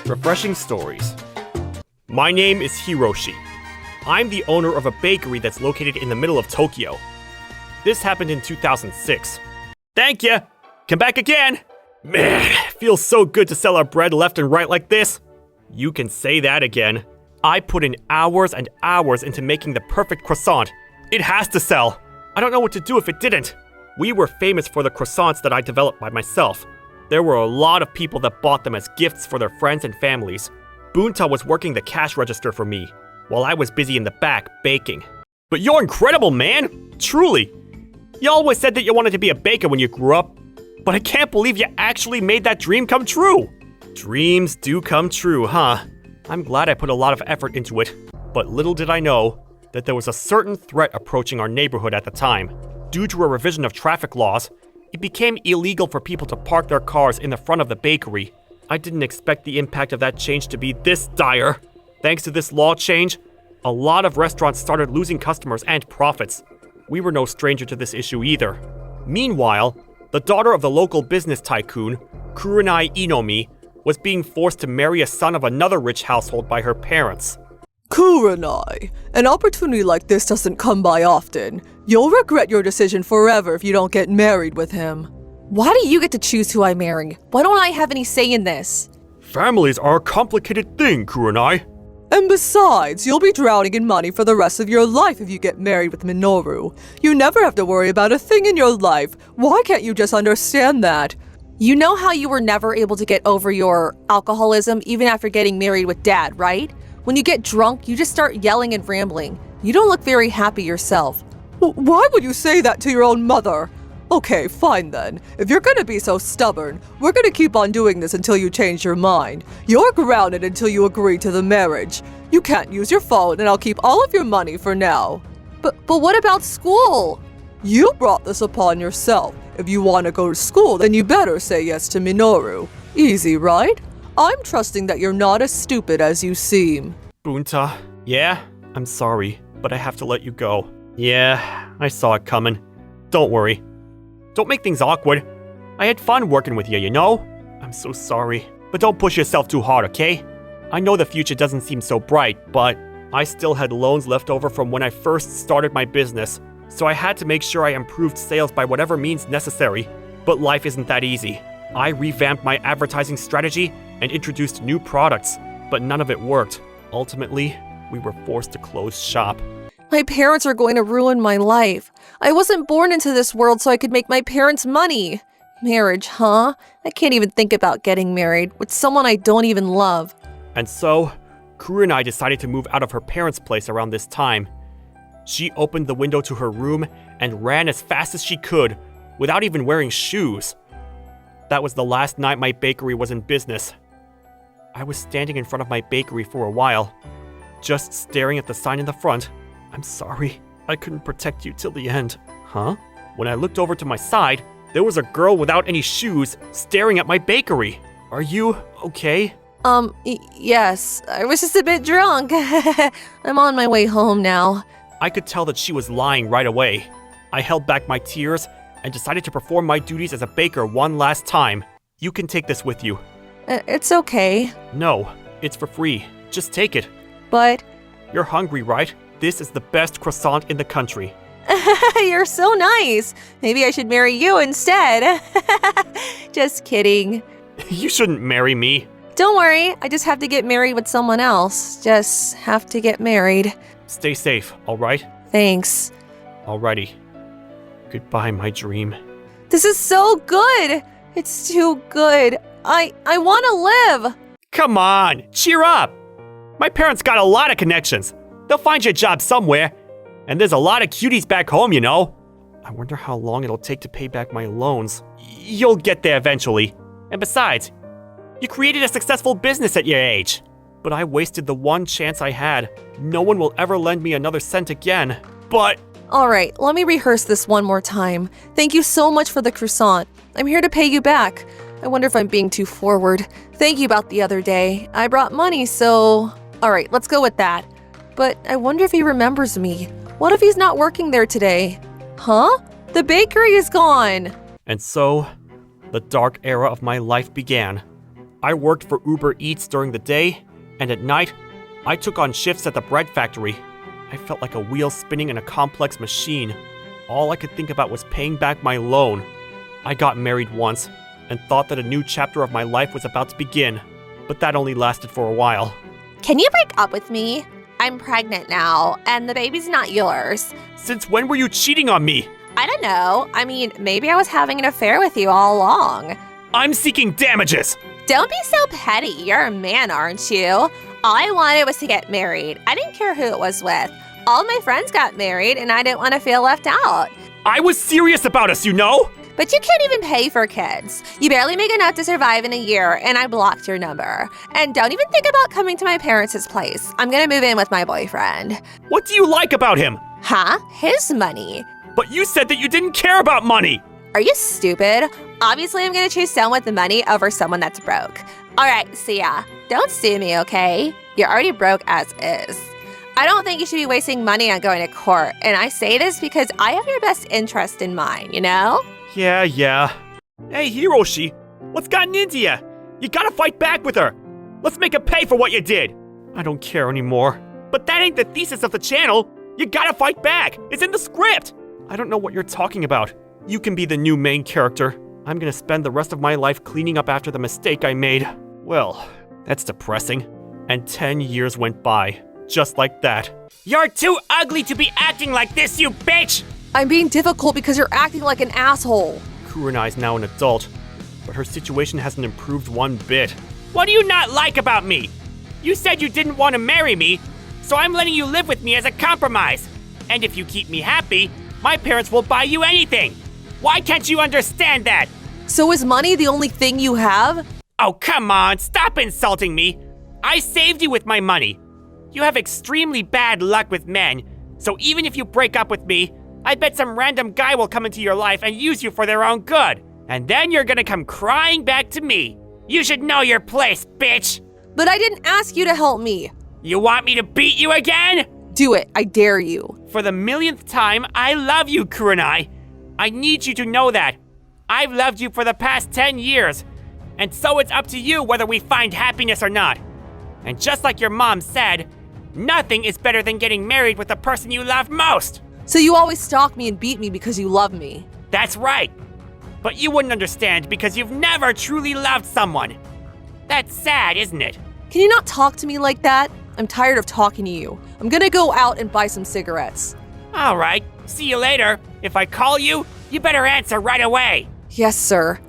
Refreshing stories. My name is Hiroshi. I'm the owner of a bakery that's located in the middle of Tokyo. This happened in 2006. Thank you! Come back again! Man, feels so good to sell our bread left and right like this. You can say that again. I put in hours and hours into making the perfect croissant. It has to sell. I don't know what to do if it didn't. We were famous for the croissants that I developed by myself. There were a lot of people that bought them as gifts for their friends and families. Bunta was working the cash register for me, while I was busy in the back baking. But you're incredible, man! Truly! You always said that you wanted to be a baker when you grew up, but I can't believe you actually made that dream come true! Dreams do come true, huh? I'm glad I put a lot of effort into it, but little did I know that there was a certain threat approaching our neighborhood at the time. Due to a revision of traffic laws, it became illegal for people to park their cars in the front of the bakery. I didn't expect the impact of that change to be this dire. Thanks to this law change, a lot of restaurants started losing customers and profits. We were no stranger to this issue either. Meanwhile, the daughter of the local business tycoon, Kurenai Inomi, was being forced to marry a son of another rich household by her parents. Kurenai, an opportunity like this doesn't come by often. You'll regret your decision forever if you don't get married with him. Why do you get to choose who I marry? Why don't I have any say in this? Families are a complicated thing, Kurenai. And besides, you'll be drowning in money for the rest of your life if you get married with Minoru. You never have to worry about a thing in your life. Why can't you just understand that? You know how you were never able to get over your alcoholism even after getting married with Dad, right? When you get drunk, you just start yelling and rambling. You don't look very happy yourself. Why would you say that to your own mother? Okay, fine then. If you're gonna be so stubborn, we're gonna keep on doing this until you change your mind. You're grounded until you agree to the marriage. You can't use your phone and I'll keep all of your money for now. But what about school? You brought this upon yourself. If you want to go to school, then you better say yes to Minoru. Easy, right? I'm trusting that you're not as stupid as you seem. Bunta, yeah? I'm sorry, but I have to let you go. Yeah, I saw it coming. Don't worry. Don't make things awkward. I had fun working with you, you know? I'm so sorry, but don't push yourself too hard, okay? I know the future doesn't seem so bright, but I still had loans left over from when I first started my business, so I had to make sure I improved sales by whatever means necessary. But life isn't that easy. I revamped my advertising strategy and introduced new products, but none of it worked. Ultimately, we were forced to close shop. My parents are going to ruin my life. I wasn't born into this world so I could make my parents money. Marriage, huh? I can't even think about getting married with someone I don't even love. And so, Kurenai decided to move out of her parents' place around this time. She opened the window to her room and ran as fast as she could, without even wearing shoes. That was the last night my bakery was in business. I was standing in front of my bakery for a while, just staring at the sign in the front. I'm sorry, I couldn't protect you till the end. Huh? When I looked over to my side, there was a girl without any shoes staring at my bakery. Are you okay? Yes, I was just a bit drunk. I'm on my way home now. I could tell that she was lying right away. I held back my tears and decided to perform my duties as a baker one last time. You can take this with you. It's okay. No, it's for free. Just take it. But... You're hungry, right? This is the best croissant in the country. You're so nice. Maybe I should marry you instead. Just kidding. You shouldn't marry me. Don't worry, I just have to get married with someone else. Just have to get married. Stay safe, alright? Thanks. Alrighty. Goodbye, my dream. This is so good. It's too good. I want to live. Come on, cheer up. My parents got a lot of connections. They'll find you a job somewhere. And there's a lot of cuties back home, you know. I wonder how long it'll take to pay back my loans. You'll get there eventually. And besides, you created a successful business at your age. But I wasted the one chance I had. No one will ever lend me another cent again. But... Alright, let me rehearse this one more time. Thank you so much for the croissant. I'm here to pay you back. I wonder if I'm being too forward. Thank you about the other day. I brought money, so... Alright, let's go with that. But I wonder if he remembers me. What if he's not working there today? Huh? The bakery is gone! And so, the dark era of my life began. I worked for Uber Eats during the day, and at night, I took on shifts at the bread factory. I felt like a wheel spinning in a complex machine. All I could think about was paying back my loan. I got married once, and thought that a new chapter of my life was about to begin, but that only lasted for a while. Can you break up with me? I'm pregnant now, and the baby's not yours. Since when were you cheating on me? I don't know. I mean, maybe I was having an affair with you all along. I'm seeking damages! Don't be so petty. You're a man, aren't you? All I wanted was to get married. I didn't care who it was with. All my friends got married, and I didn't want to feel left out. I was serious about us, you know? But you can't even pay for kids. You barely make enough to survive in a year, and I blocked your number. And don't even think about coming to my parents' place. I'm gonna move in with my boyfriend. What do you like about him? Huh? His money. But you said that you didn't care about money! Are you stupid? Obviously, I'm gonna choose someone with money over someone that's broke. All right, see ya. Don't sue me, okay? You're already broke as is. I don't think you should be wasting money on going to court, and I say this because I have your best interest in mind, you know? Yeah. Hey, Hiroshi, what's gotten into you? You gotta fight back with her. Let's make her pay for what you did. I don't care anymore. But that ain't the thesis of the channel. You gotta fight back. It's in the script. I don't know what you're talking about. You can be the new main character. I'm gonna spend the rest of my life cleaning up after the mistake I made. Well, that's depressing. And 10 years went by, just like that. You're too ugly to be acting like this, you bitch! I'm being difficult because you're acting like an asshole. Kurenai's now an adult, but her situation hasn't improved one bit. What do you not like about me? You said you didn't want to marry me, so I'm letting you live with me as a compromise. And if you keep me happy, my parents will buy you anything. Why can't you understand that? So is money the only thing you have? Oh, come on, stop insulting me. I saved you with my money. You have extremely bad luck with men, so even if you break up with me, I bet some random guy will come into your life and use you for their own good. And then you're gonna come crying back to me. You should know your place, bitch! But I didn't ask you to help me. You want me to beat you again? Do it, I dare you. For the millionth time, I love you, Kurenai. I need you to know that. I've loved you for the past 10 years, and so it's up to you whether we find happiness or not. And just like your mom said, nothing is better than getting married with the person you love most. So you always stalk me and beat me because you love me. That's right. But you wouldn't understand because you've never truly loved someone. That's sad, isn't it? Can you not talk to me like that? I'm tired of talking to you. I'm gonna go out and buy some cigarettes. All right, see you later. If I call you, you better answer right away. Yes, sir.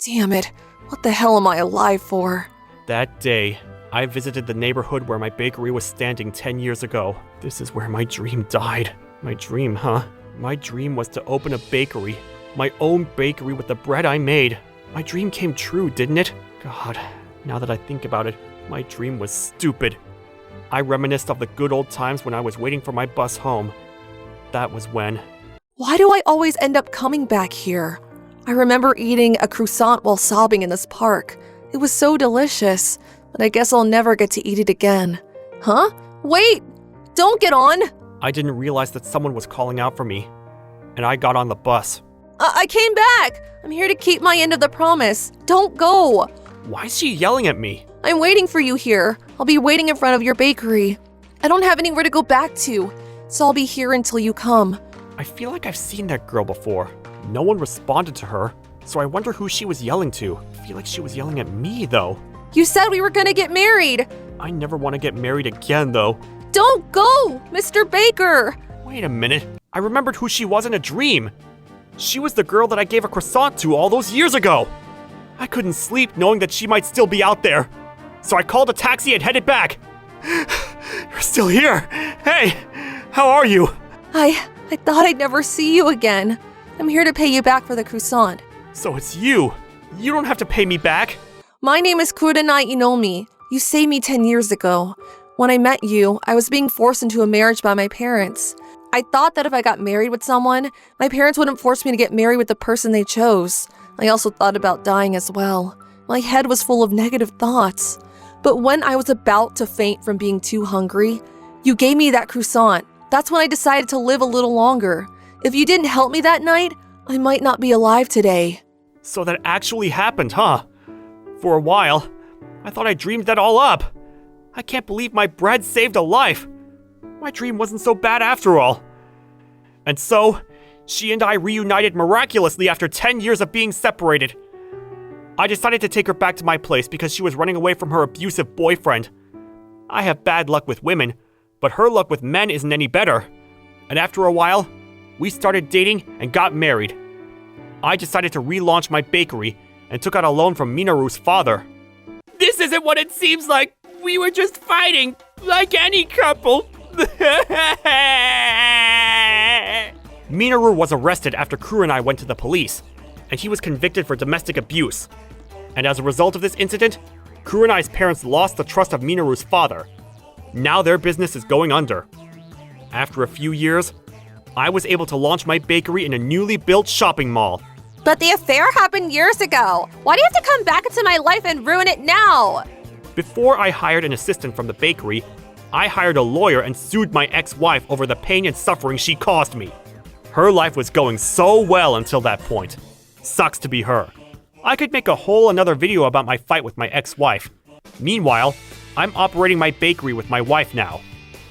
Damn it. What the hell am I alive for? That day, I visited the neighborhood where my bakery was standing 10 years ago. This is where my dream died. My dream, huh? My dream was to open a bakery. My own bakery with the bread I made. My dream came true, didn't it? God, now that I think about it, my dream was stupid. I reminisced of the good old times when I was waiting for my bus home. That was when. Why do I always end up coming back here? I remember eating a croissant while sobbing in this park. It was so delicious, but I guess I'll never get to eat it again. Huh? Wait! Don't get on! I didn't realize that someone was calling out for me, and I got on the bus. I came back! I'm here to keep my end of the promise. Don't go! Why is she yelling at me? I'm waiting for you here. I'll be waiting in front of your bakery. I don't have anywhere to go back to, so I'll be here until you come. I feel like I've seen that girl before. No one responded to her, so I wonder who she was yelling to. I feel like she was yelling at me, though. You said we were gonna get married! I never want to get married again, though. Don't go, Mr. Baker! Wait a minute. I remembered who she was in a dream. She was the girl that I gave a croissant to all those years ago. I couldn't sleep knowing that she might still be out there. So I called a taxi and headed back. You're still here. Hey, how are you? I thought I'd never see you again. I'm here to pay you back for the croissant. So it's you. You don't have to pay me back. My name is Kurenai Inomi. You saved me 10 years ago. When I met you, I was being forced into a marriage by my parents. I thought that if I got married with someone, my parents wouldn't force me to get married with the person they chose. I also thought about dying as well. My head was full of negative thoughts. But when I was about to faint from being too hungry, you gave me that croissant. That's when I decided to live a little longer. If you didn't help me that night, I might not be alive today. So that actually happened, huh? For a while, I thought I dreamed that all up. I can't believe my bread saved a life. My dream wasn't so bad after all. And so, she and I reunited miraculously after 10 years of being separated. I decided to take her back to my place because she was running away from her abusive boyfriend. I have bad luck with women, but her luck with men isn't any better. And after a while, we started dating and got married. I decided to relaunch my bakery and took out a loan from Minaru's father. This isn't what it seems like. We were just fighting, like any couple. Minaru was arrested after Kurenai went to the police, and he was convicted for domestic abuse. And as a result of this incident, Kurenai's parents lost the trust of Minaru's father. Now their business is going under. After a few years, I was able to launch my bakery in a newly built shopping mall. But the affair happened years ago. Why do you have to come back into my life and ruin it now? Before I hired an assistant from the bakery, I hired a lawyer and sued my ex-wife over the pain and suffering she caused me. Her life was going so well until that point. Sucks to be her. I could make a whole another video about my fight with my ex-wife. Meanwhile, I'm operating my bakery with my wife now.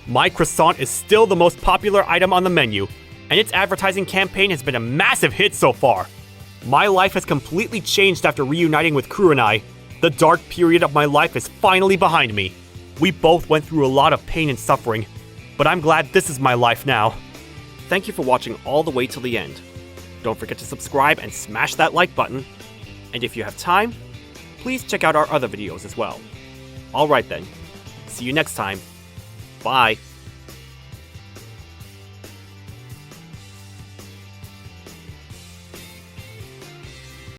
My croissant is still the most popular item on the menu, and its advertising campaign has been a massive hit so far. My life has completely changed after reuniting with Kurenai. The dark period of my life is finally behind me. We both went through a lot of pain and suffering, but I'm glad this is my life now. Thank you for watching all the way till the end. Don't forget to subscribe and smash that like button. And if you have time, please check out our other videos as well. Alright then, see you next time. Bye.